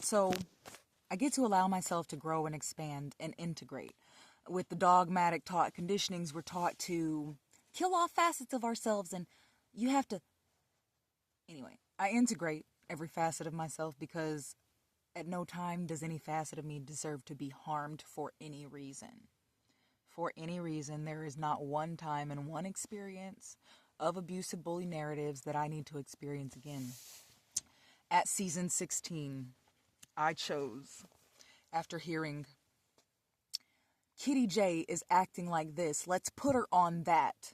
So I get to allow myself to grow and expand and integrate. With the dogmatic taught conditionings, we're taught to kill off facets of ourselves, and you have to. Anyway, I integrate every facet of myself because at no time does any facet of me deserve to be harmed for any reason. For any reason, there is not one time and one experience of abusive bully narratives that I need to experience again. At season 16, I chose, after hearing, Kyttèigh Jāë is acting like this, let's put her on that.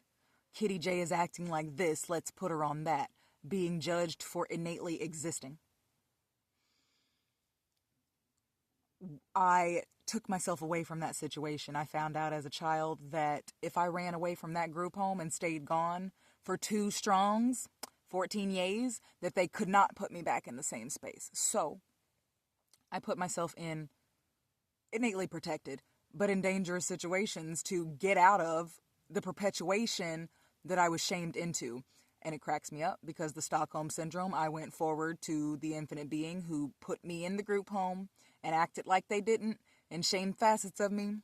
Kyttèigh Jāë is acting like this, let's put her on that. Being judged for innately existing. I took myself away from that situation. I found out as a child that if I ran away from that group home and stayed gone for 2 strongs, 14 yays, that they could not put me back in the same space. So I put myself in innately protected, but in dangerous situations to get out of the perpetuation that I was shamed into. And it cracks me up because the Stockholm Syndrome, I went forward to the infinite being who put me in the group home and acted like they didn't and shamed facets of me.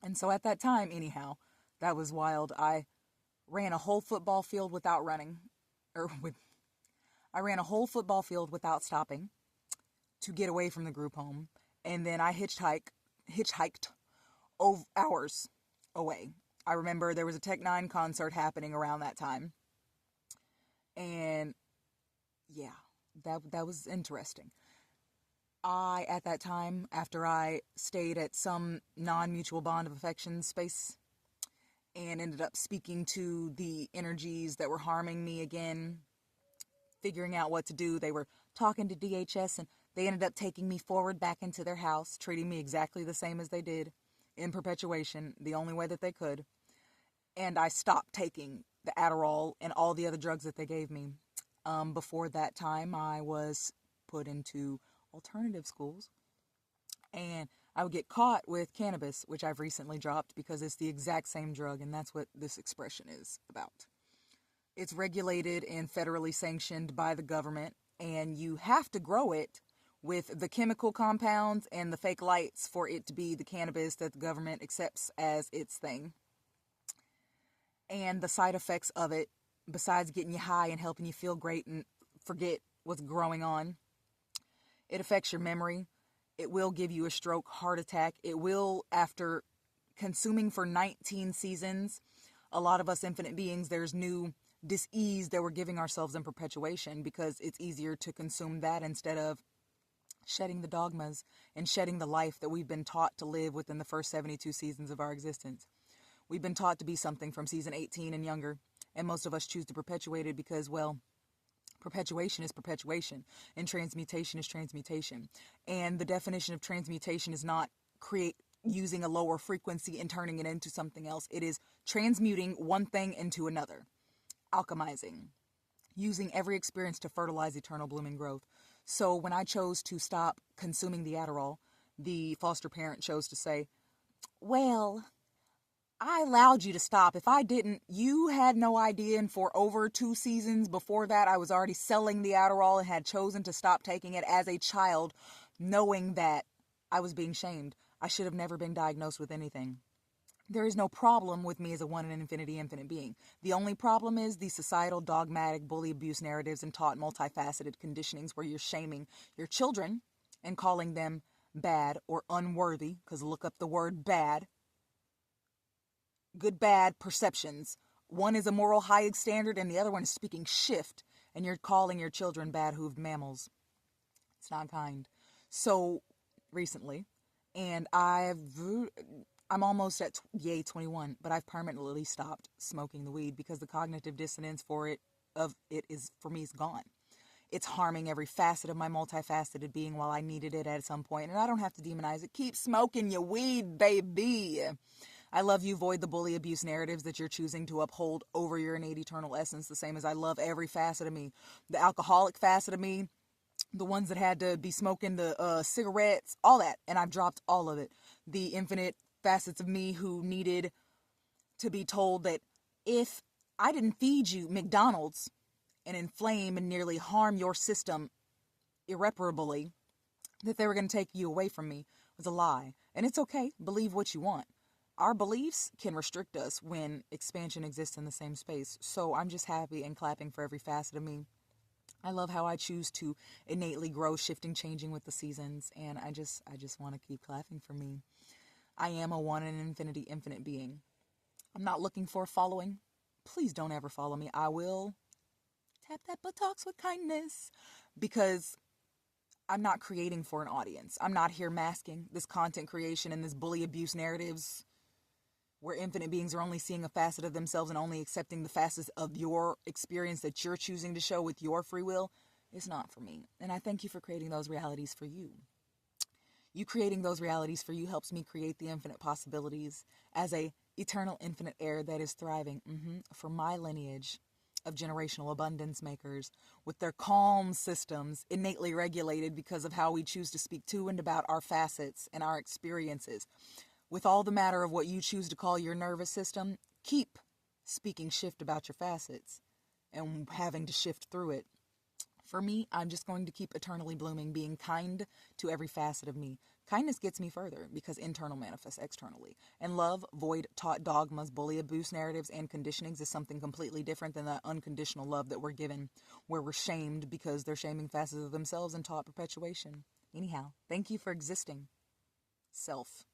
And so at that time, anyhow, that was wild. I ran a whole football field without running. I ran a whole football field without stopping to get away from the group home. And then I hitchhiked hours away. I remember there was a Tech 9 concert happening around that time. And yeah, that was interesting. At that time, after I stayed at some non-mutual bond of affection space and ended up speaking to the energies that were harming me again, figuring out what to do, they were talking to DHS and they ended up taking me forward back into their house, treating me exactly the same as they did in perpetuation, the only way that they could. And I stopped taking the Adderall and all the other drugs that they gave me. Before that time, I was put into alternative schools, and I would get caught with cannabis, which I've recently dropped because it's the exact same drug, and that's what this expression is about. It's regulated and federally sanctioned by the government, and you have to grow it with the chemical compounds and the fake lights for it to be the cannabis that the government accepts as its thing. And the side effects of it, besides getting you high and helping you feel great and forget what's growing on, it affects your memory. It will give you a stroke, heart attack. It will, after consuming for 19 seasons, a lot of us infinite beings, there's new dis-ease that we're giving ourselves in perpetuation because it's easier to consume that instead of shedding the dogmas and shedding the life that we've been taught to live within the first 72 seasons of our existence. We've been taught to be something from season 18 and younger, and most of us choose to perpetuate it because, well, perpetuation is perpetuation, and transmutation is transmutation. And the definition of transmutation is not using a lower frequency and turning it into something else. It is transmuting one thing into another, alchemizing, using every experience to fertilize eternal blooming growth. So when I chose to stop consuming the Adderall, the foster parent chose to say, well, I allowed you to stop. If I didn't, you had no idea, and for over 2 seasons before that, I was already selling the Adderall and had chosen to stop taking it as a child, knowing that I was being shamed. I should have never been diagnosed with anything. There is no problem with me as a one in infinity infinite being. The only problem is the societal, dogmatic, bully abuse narratives and taught multifaceted conditionings where you're shaming your children and calling them bad or unworthy, because look up the word bad. Good, bad perceptions. One is a moral high standard and the other one is speaking shift, and you're calling your children bad-hooved mammals. It's not kind. So recently, and I'm almost at 21, but I've permanently stopped smoking the weed because the cognitive dissonance for me is gone. It's harming every facet of my multifaceted being while I needed it at some point, and I don't have to demonize it. Keep smoking your weed, baby. I love you. Void the bully abuse narratives that you're choosing to uphold over your innate eternal essence, the same as I love every facet of me. The alcoholic facet of me, the ones that had to be smoking the cigarettes, all that, and I've dropped all of it. The infinite facets of me who needed to be told that if I didn't feed you McDonald's and inflame and nearly harm your system irreparably, that they were going to take you away from me, was a lie. And it's okay. Believe what you want. Our beliefs can restrict us when expansion exists in the same space. So I'm just happy and clapping for every facet of me. I love how I choose to innately grow, shifting, changing with the seasons. And I just want to keep clapping for me. I am a one in infinity, infinite being. I'm not looking for a following. Please don't ever follow me. I will tap that buttocks with kindness, because I'm not creating for an audience. I'm not here masking this content creation and this bully abuse narratives where infinite beings are only seeing a facet of themselves and only accepting the facets of your experience that you're choosing to show with your free will. It's not for me. And I thank you for creating those realities for you. You creating those realities for you helps me create the infinite possibilities as a eternal infinite heir that is thriving for my lineage of generational abundance makers with their calm systems innately regulated because of how we choose to speak to and about our facets and our experiences. With all the matter of what you choose to call your nervous system, keep speaking shift about your facets and having to shift through it. For me, I'm just going to keep eternally blooming, being kind to every facet of me. Kindness gets me further because internal manifests externally. And love, void taught dogmas, bully abuse narratives, and conditionings is something completely different than that unconditional love that we're given, where we're shamed because they're shaming facets of themselves and taught perpetuation. Anyhow, thank you for existing. Self.